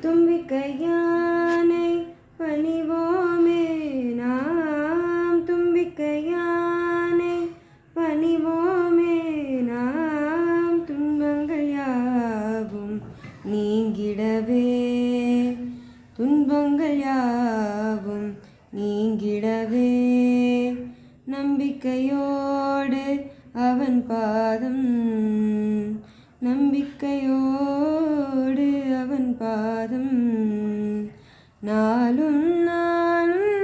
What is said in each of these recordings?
தும்பிக்கையானை பணிவோமே நாம், தும்பிக்கையானை பணிவோமே நாம், துன்பங்கள் யாவும் நீங்கிடவே, துன்பங்கள் யாவும் நீங்கிடவே, நம்பிக்கையோடு அவன் பாதம், நம்பிக்கையோடு அவன் பாதம், நாளும் நாளும்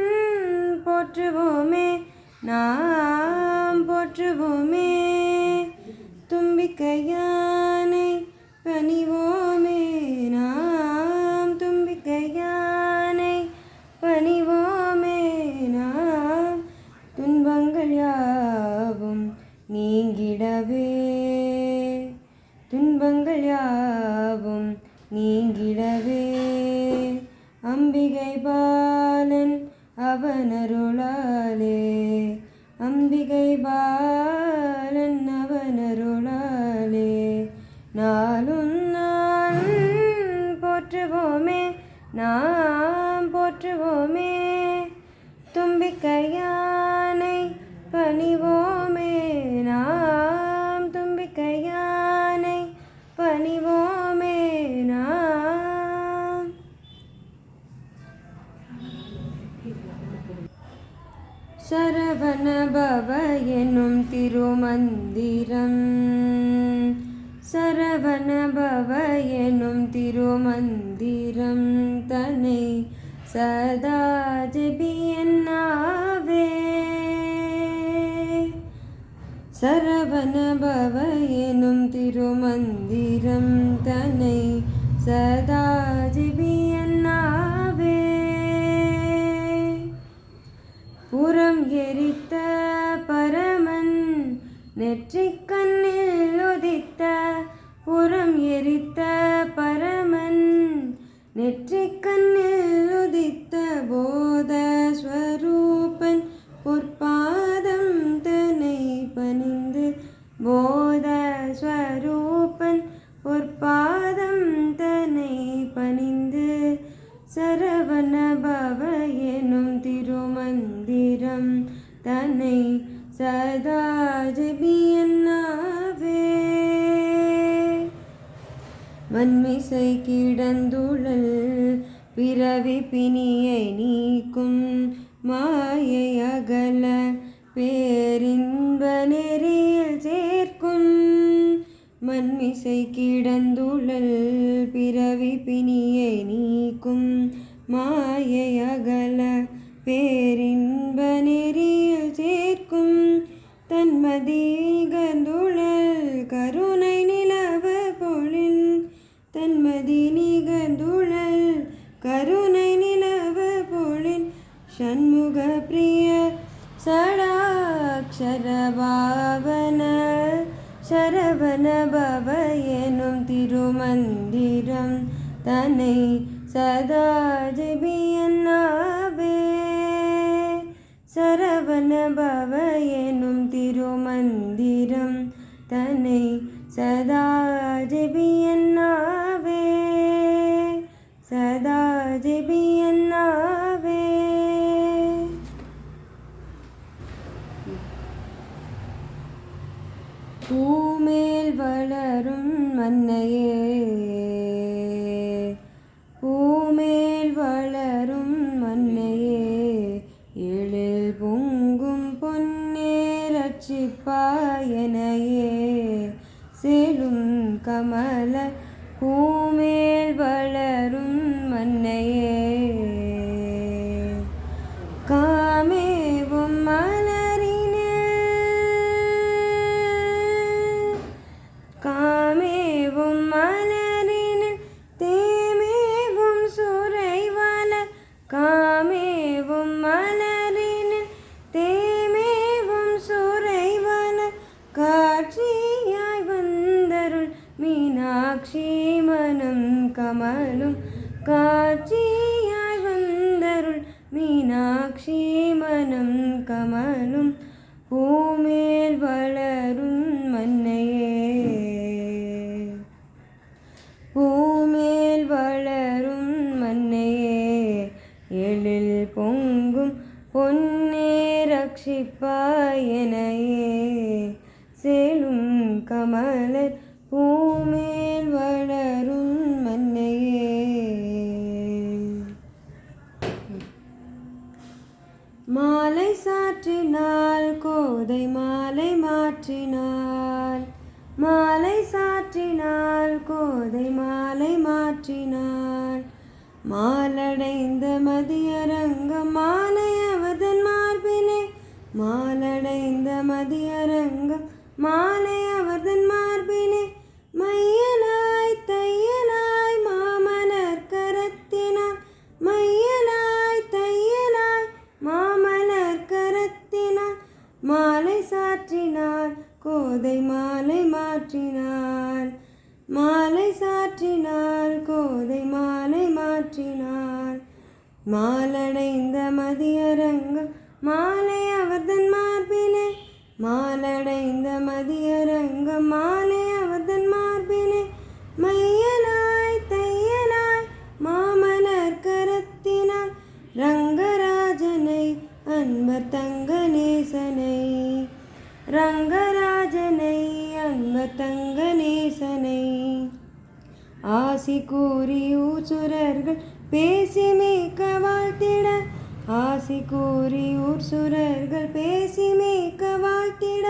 போற்றுவோமே நாம், போற்றுவோமே, தும்பிக்கையானை பணிவோமே நாம், தும்பிக்கையானை பணிவோமே நாம், துன்பங்கள் யாவும் நீங்கிடவே, துன்பங்கள் யாவும் நீங்கிடவே, அம்பிகை பாலன் அவனருளாலே, அம்பிகை பாலன் அவனருளாலே, நாளும் நாளும் போற்றுவோமே நாம், போற்றுவோமே, தும்பிக்கையானை பணிவோமே நாம், தும்பிக்கையானை பணிவோமே நாம். சரவண பவ எனும் திருமந்திரம், சரவண பவ எனும் திருமந்திரம் தன்னை சதா ஜெபியன்னாவே, சரவண பவ எனும் திருமந்திரம் தன்னை சதா ஜெபியன்னாவே, புறம் எரித்த பரமன் நெற்றிக்கண்ணில் உதித்த, புறம் எரித்த பரமன் நெற்றிக்கண்ணில் உதித்த, போத ஸ்வரூபன் பொற்பாதம் தன்னை பணிந்து, போத ஸ்வரூபன் பொற்பாதம் தன்னை பணிந்து, சரவண பவ எனும் திருமந்திரம் தன்னை சதா ஜெபியன்னாவே, மண்மிசை கிடந்துழல் பிறவி பிணியை நீக்கும், மாயை அகல பேரின்ப நெறியில் சேர்க்கும், மண்மிசை கிடந்துழல் பிறவி பிணியை நீக்கும், மாயை அகல பேரின்ப நெறியில் சேர்க்கும், தன்மதி நிகழ்ந்துழல் கருணை நிலவ பொழின், தன்மதி நிகழ்ந்துழல் கருணை நிலவ பொழின், ஷண்முக பிரிய சடாக்ஷர பாவன சரவண பவ எனும் திருமந்திரம் தன்னை சதா ஜெபியன்னாவே, சரவண பவ எனும் திருமந்திரம் தன்னை சதா ஜெபியன்னாவே, சதா ஜெபியன்னாவே. பூமேல் வளரும் மன்னையே, பூமேல் வளரும் மன்னையே, எழில் பொங்கும் பொன்னே ரட்சிப்பாயனையே, சேலும் கமல பூமேல் வளரும் மன்னையே, காமேவும் காமேவும் மலரினில் தேமேவும் சுரைவல, காமேவும் மலரினில் தேமேவும் சுரைவல, காட்சியாய் வந்தருள் மீனாட்சி மனம் கமலும், காட்சியாய் வந்தருள் மீனாட்சி மனம் கமலும், பூமேல் வளரும் மன்னையே, பூமேல் கோதை மாலை மாற்றினாள். மாலை சாற்றினாள் கோதை மாலை மாற்றினாள். மாலடைந்த மதியரங்கம் மாலை அவர்தன் மார்பினை. மாலடைந்த மதியரங்கம் மாலை அவர்தன் மார்பினை. மையலாய் தையலாய் மாமலர் கரத்தினாள். மையலாய் தையலாய் மாமலர் கரத்தினாள். மாலை சாற்றினாள் கோதை மாலை மாற்றினாள். மாலை சாற்றினாள் கோதை மாலை மாற்றினாள். மாலடைந்த மதியரங்கம் மாலை அவர்தன் மார்பினை. மாலடைந்த மதியரங்கம் மாலை அவர்தன் மார்பினை. மையலாய் தையலாய் மாமலர் கரத்தினாள். ரங்கராஜனை அன்பர் தங்க நேசனை. ரங்கராஜனை அன்பர் தங்க நேசனை. ஆசி கூறி ஊசுரர்கள் பேசி மீக்க வாழ்த்திட. ஆசி கூறி ஊர்சுரர்கள் பேசி மீக்க வாழ்த்திட.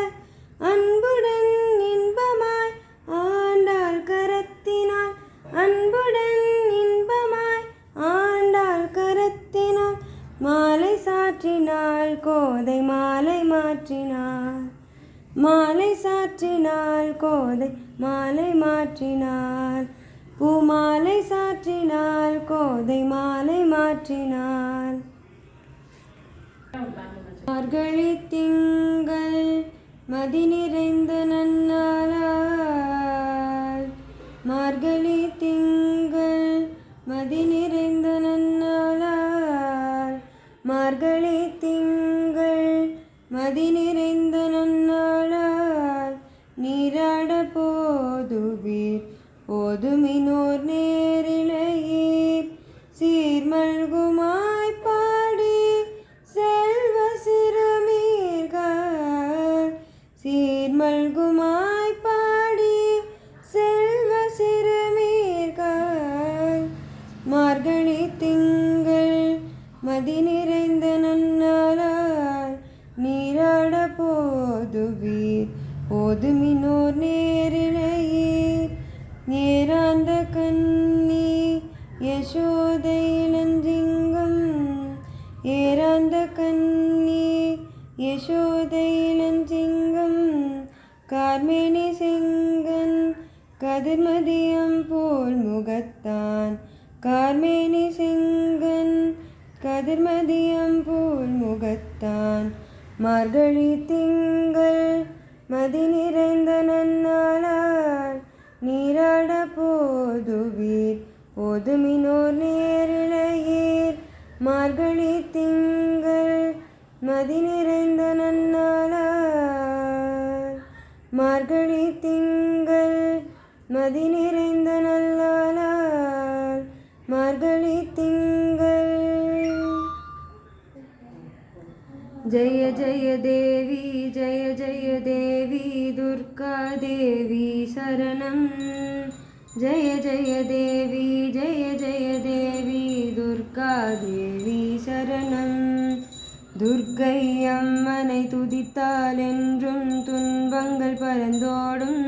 அன்புடன் இன்பமாய் ஆண்டாள் கரத்தினாள். அன்புடன் இன்பமாய் ஆண்டாள் கரத்தினாள். மாலை சாற்றினாள் கோதை மாலை மாற்றினாள். மாலை சாற்றினாள் கோதை மாலை மாற்றினாள். பூமாலை சாற்றினாள் கோதை மாலை மாற்றினாள். மார்கழி திங்கள் மதி நிறைந்த நன்னாளால். மார்கழி திங்கள் மதி நிறைந்த நன்னாளால். மார்கழி திங்கள் மதி நிறைந்த நன்னாளால். நீராட போதுவீர் போதுமினோர் நேரிழையீர். சீர்மல்குமாய் பாடி செல்வ சிறுமீர்கள். சீர்மல்குமாய் பாடி செல்வ சிறுமீர்கள். மார்கழி திங்கள் மதி நிறைந்த நன்னாளால். நீராட போதுவீர் போதுமினோர் நேரிழையீர். நேராந்த கண்ணி யசோதை இளஞ்சிங்கம். ஏராந்த கண்ணி யசோதை இளஞ்சிங்கம். கார்மேனி செங்கன் கதிர்மதியம் போல் முகத்தான். கார்மேனி செங்கன் கதிர்மதியம் போல் முகத்தான். மார்கழி திங்கள் மதி நிறைந்த நன்னாளால். நீராட போதுவீர் போதுமினோர் நேரிழையீர். மார்கழி திங்கள் மதி நிறைந்த நன்னாளால். மார்கழி திங்கள் மதி நிறைந்த நன்னாளால். மார்கழி திங்கள். जय जय देवी जय जय देवी दुर्गा देवी शरणं. जय जय देवी जय जय देवी दुर्गा देवी शरणं. துர்க்கை அம்மனை துதித்தால் என்றும் துன்பங்கள் பறந்தோடும்.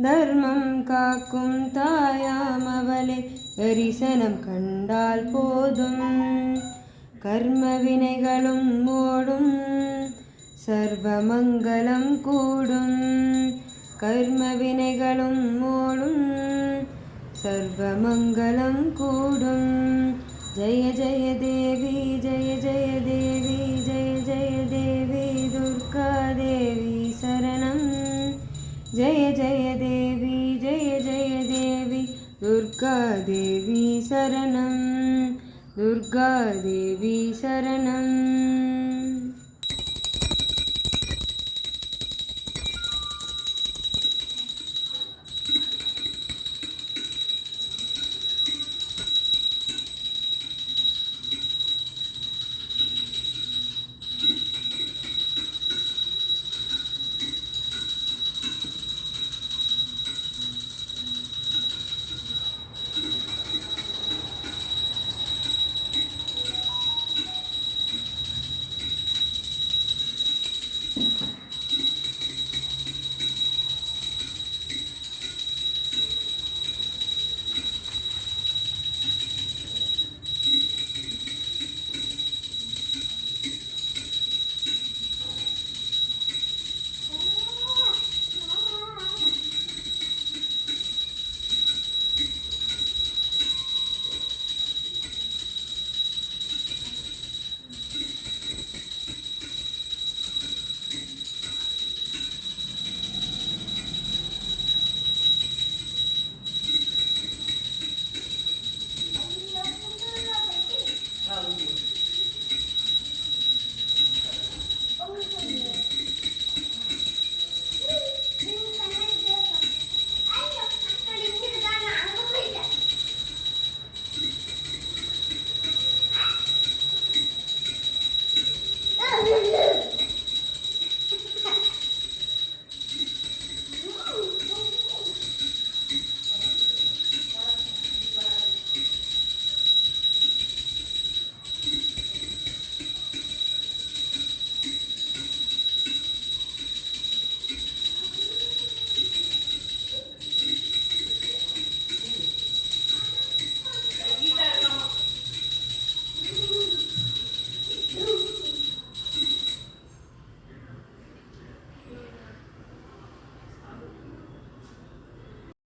தர்மம் காக்கும் தாயாம் அவளை தரிசனம் கண்டால் போதும். கர்ம வினைகளும் ஓடும் சர்வமங்கலம் கூடும். கர்ம வினைகளும் ஓடும் சர்வமங்கலம் கூடும். ஜெய ஜெய தேவி ஜெய ஜெய தேவி ஜெய ஜெய தேவி துர்கா தேவி சரணம். ஜெய ஜெய தேவி ஜெய ஜெய தேவி துர்கா தேவி சரணம். दुर्गा देवी शरणं.